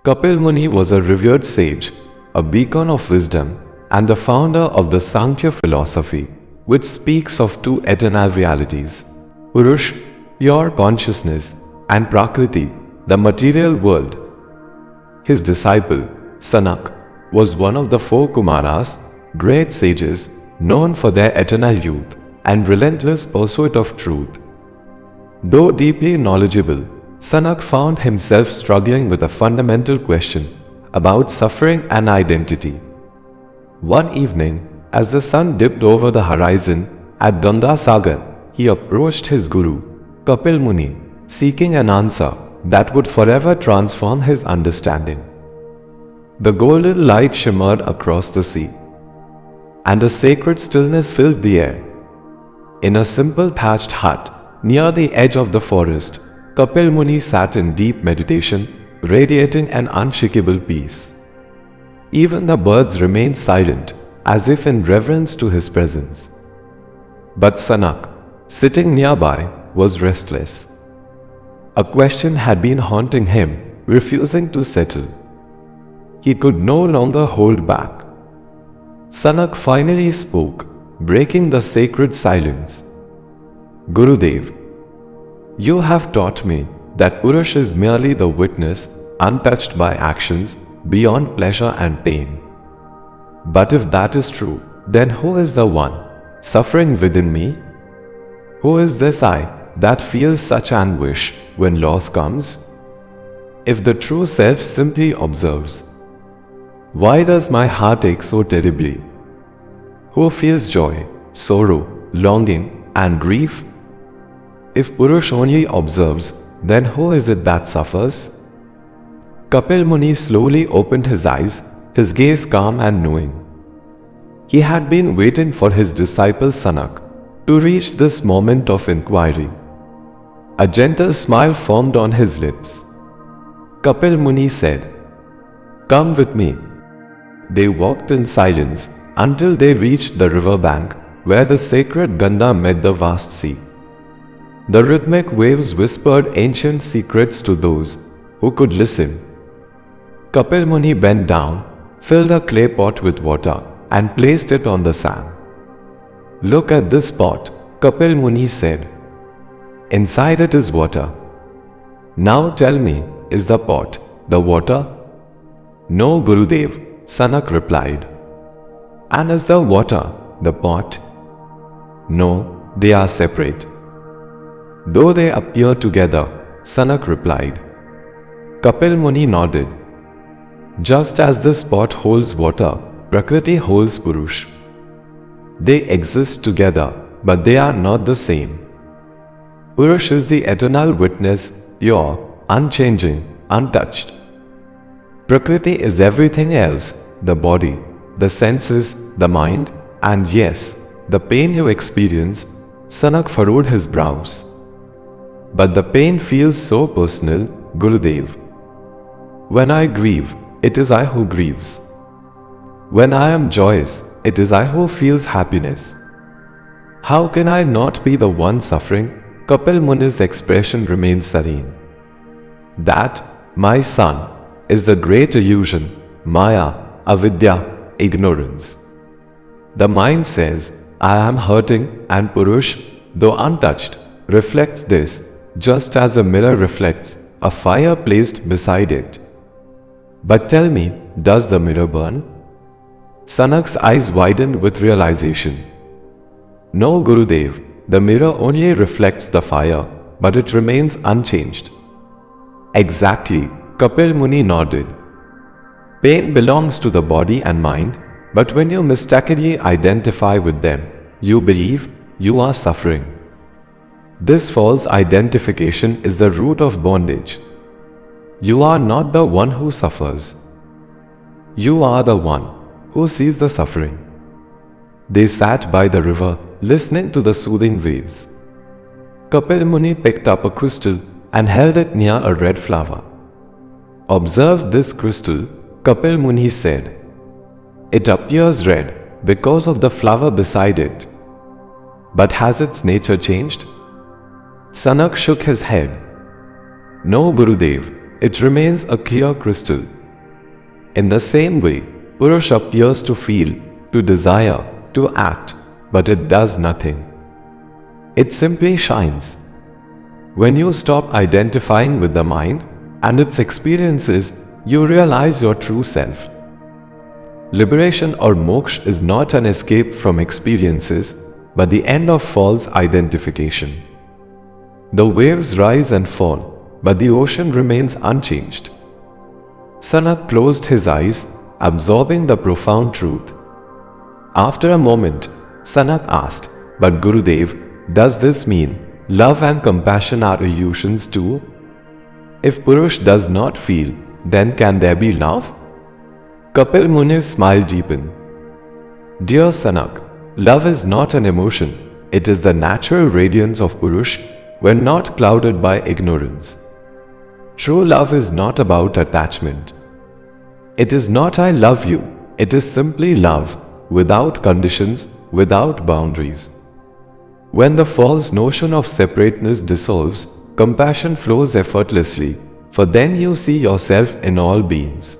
Kapila Muni was a revered sage, a beacon of wisdom, and the founder of the Samkhya philosophy, which speaks of two eternal realities: Purusha, pure consciousness, and prakriti, the material world. His disciple, Sanaka, was one of the four Kumaras, great sages, known for their eternal youth and relentless pursuit of truth. Though deeply knowledgeable, Sanaka found himself struggling with a fundamental question about suffering and identity. One evening, as the sun dipped over the horizon at Ganga Sagar, he approached his guru, Kapila Muni, seeking an answer that would forever transform his understanding. The golden light shimmered across the sea, and a sacred stillness filled the air. In a simple thatched hut near the edge of the forest, Kapila Muni sat in deep meditation, radiating an unshakable peace. Even the birds remained silent, as if in reverence to his presence. But Sanaka, sitting nearby, was restless. A question had been haunting him, refusing to settle. He could no longer hold back. Sanaka finally spoke, breaking the sacred silence. Gurudev, you have taught me that Purusha is merely the witness, untouched by actions, beyond pleasure and pain. But if that is true, then who is the one suffering within me? Who is this I that feels such anguish when loss comes? If the true self simply observes, why does my heart ache so terribly? Who feels joy, sorrow, longing, and grief? If Purusha only observes, then who is it that suffers? Kapila Muni slowly opened his eyes, his gaze calm and knowing. He had been waiting for his disciple Sanaka to reach this moment of inquiry. A gentle smile formed on his lips. Kapila Muni said, "Come with me." They walked in silence until they reached the river bank where the sacred Ganga met the vast sea. The rhythmic waves whispered ancient secrets to those who could listen. Kapila Muni bent down, filled a clay pot with water, and placed it on the sand. "Look at this pot," Kapila Muni said. "Inside it is water. Now tell me, is the pot the water?" "No, Gurudev," Sanaka replied. "And is the water the pot?" "No, they are separate." "Though they appear together," Sanaka replied. Kapila Muni nodded. "Just as this pot holds water, prakriti holds Purusha. They exist together, but they are not the same. Purusha is the eternal witness, pure, unchanging, untouched. Prakriti is everything else, the body, the senses, the mind, and yes, the pain you experience." Sanaka furrowed his brows. "But the pain feels so personal, Gurudev. When I grieve, it is I who grieves. When I am joyous, it is I who feels happiness. How can I not be the one suffering?" Kapila Muni's expression remained serene. "That, my son, is the great illusion, Maya, avidya, ignorance. The mind says, I am hurting, and Purusha, though untouched, reflects this, just as a mirror reflects a fire placed beside it. But tell me, does the mirror burn?" Sanak's eyes widened with realization. "No, Gurudev, the mirror only reflects the fire, but it remains unchanged." "Exactly," Kapila Muni nodded. "Pain belongs to the body and mind, but when you mistakenly identify with them, you believe you are suffering. This false identification is the root of bondage. You are not the one who suffers. You are the one who sees the suffering." They sat by the river, listening to the soothing waves. Kapila Muni picked up a crystal and held it near a red flower. "Observe this crystal," Kapila Muni said. "It appears red because of the flower beside it. But has its nature changed?" Sanaka shook his head. "No, Gurudev, it remains a clear crystal, In the same way, Purusha appears to feel, to desire, to act, but it does nothing. It simply shines. When you stop identifying with the mind and its experiences, you realize your true self. Liberation or moksha is not an escape from experiences, but the end of false identification. The waves rise and fall, but the ocean remains unchanged. Sanak closed his eyes, absorbing the profound truth. After a moment, Sanak asked, "But Gurudev, does this mean love and compassion are illusions too? If Purusha does not feel, then can there be love?" Kapila Muni's smile deepened. "Dear Sanak, love is not an emotion, it is the natural radiance of Purusha when not clouded by ignorance. True love is not about attachment. It is not "I love you", it is simply love, without conditions, without boundaries. When the false notion of separateness dissolves, compassion flows effortlessly, for then you see yourself in all beings.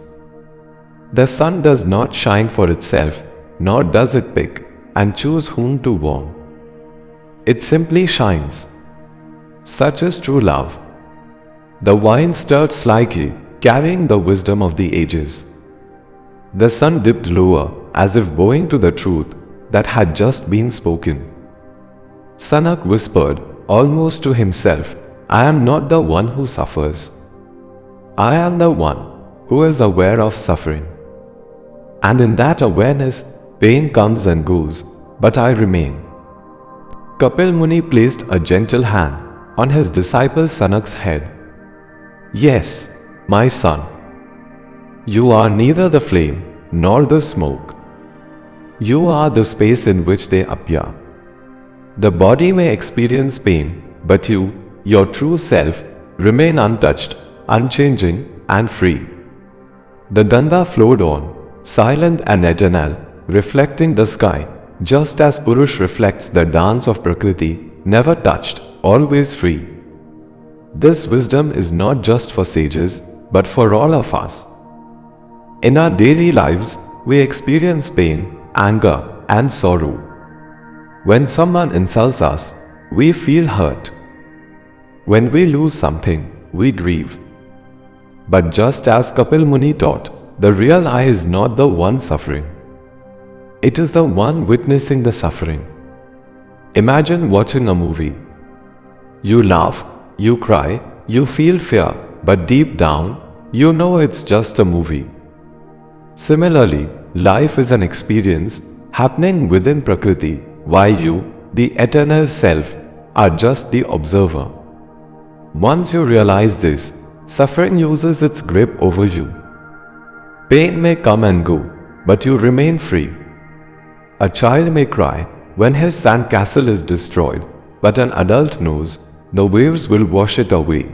The sun does not shine for itself, nor does it pick and choose whom to warm. It simply shines. Such is true love. The wine stirred slightly, carrying the wisdom of the ages. The sun dipped lower, as if bowing to the truth that had just been spoken. Sanak whispered, almost to himself, "I am not the one who suffers. I am the one who is aware of suffering. And in that awareness, pain comes and goes, but I remain." Kapila Muni placed a gentle hand on his disciple Sanak's head. "Yes, my son. You are neither the flame nor the smoke. You are the space in which they appear. The body may experience pain, but you, your true self, remain untouched, unchanging, and free." The Ganga flowed on, silent and eternal, reflecting the sky, just as Purusha reflects the dance of prakriti, never touched, always free. This wisdom is not just for sages, but for all of us. In our daily lives, we experience pain, anger, and sorrow. When someone insults us, we feel hurt. When we lose something, we grieve. But just as Kapila Muni taught, the real I is not the one suffering. It is the one witnessing the suffering. Imagine watching a movie. You laugh, you cry, you feel fear, but deep down, you know it's just a movie. Similarly, life is an experience happening within prakriti, while you, the eternal self, are just the observer. Once you realize this, suffering loses its grip over you. Pain may come and go, but you remain free. A child may cry when his sandcastle is destroyed, but an adult knows the waves will wash it away.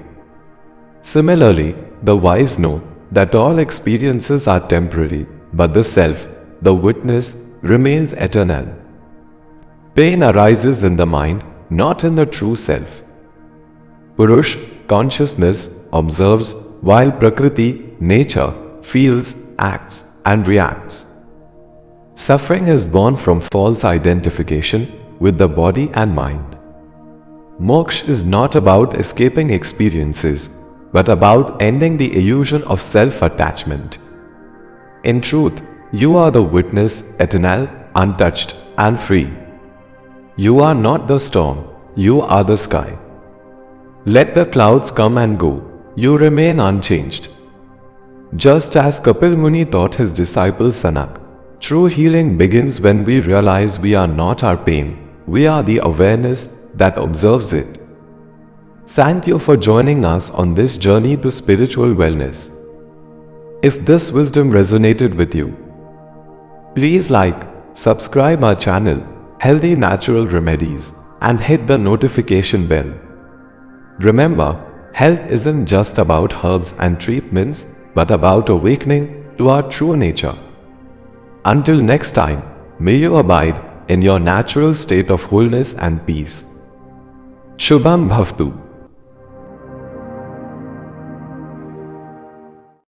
Similarly, the wise know that all experiences are temporary, but the self, the witness, remains eternal. Pain arises in the mind, not in the true self. Purusha, consciousness, observes, while prakriti, nature, feels, acts, and reacts. Suffering is born from false identification with the body and mind. Moksha is not about escaping experiences, but about ending the illusion of self-attachment. In truth, you are the witness, eternal, untouched, and free. You are not the storm, you are the sky. Let the clouds come and go, you remain unchanged. Just as Kapila Muni taught his disciple Sanak, true healing begins when we realize we are not our pain, we are the awareness that observes it. Thank you for joining us on this journey to spiritual wellness. If this wisdom resonated with you, please like, subscribe our channel, Healthy Natural Remedies, and hit the notification bell. Remember, health isn't just about herbs and treatments, but about awakening to our true nature. Until next time, may you abide in your natural state of wholeness and peace. Shubham Bhavtu.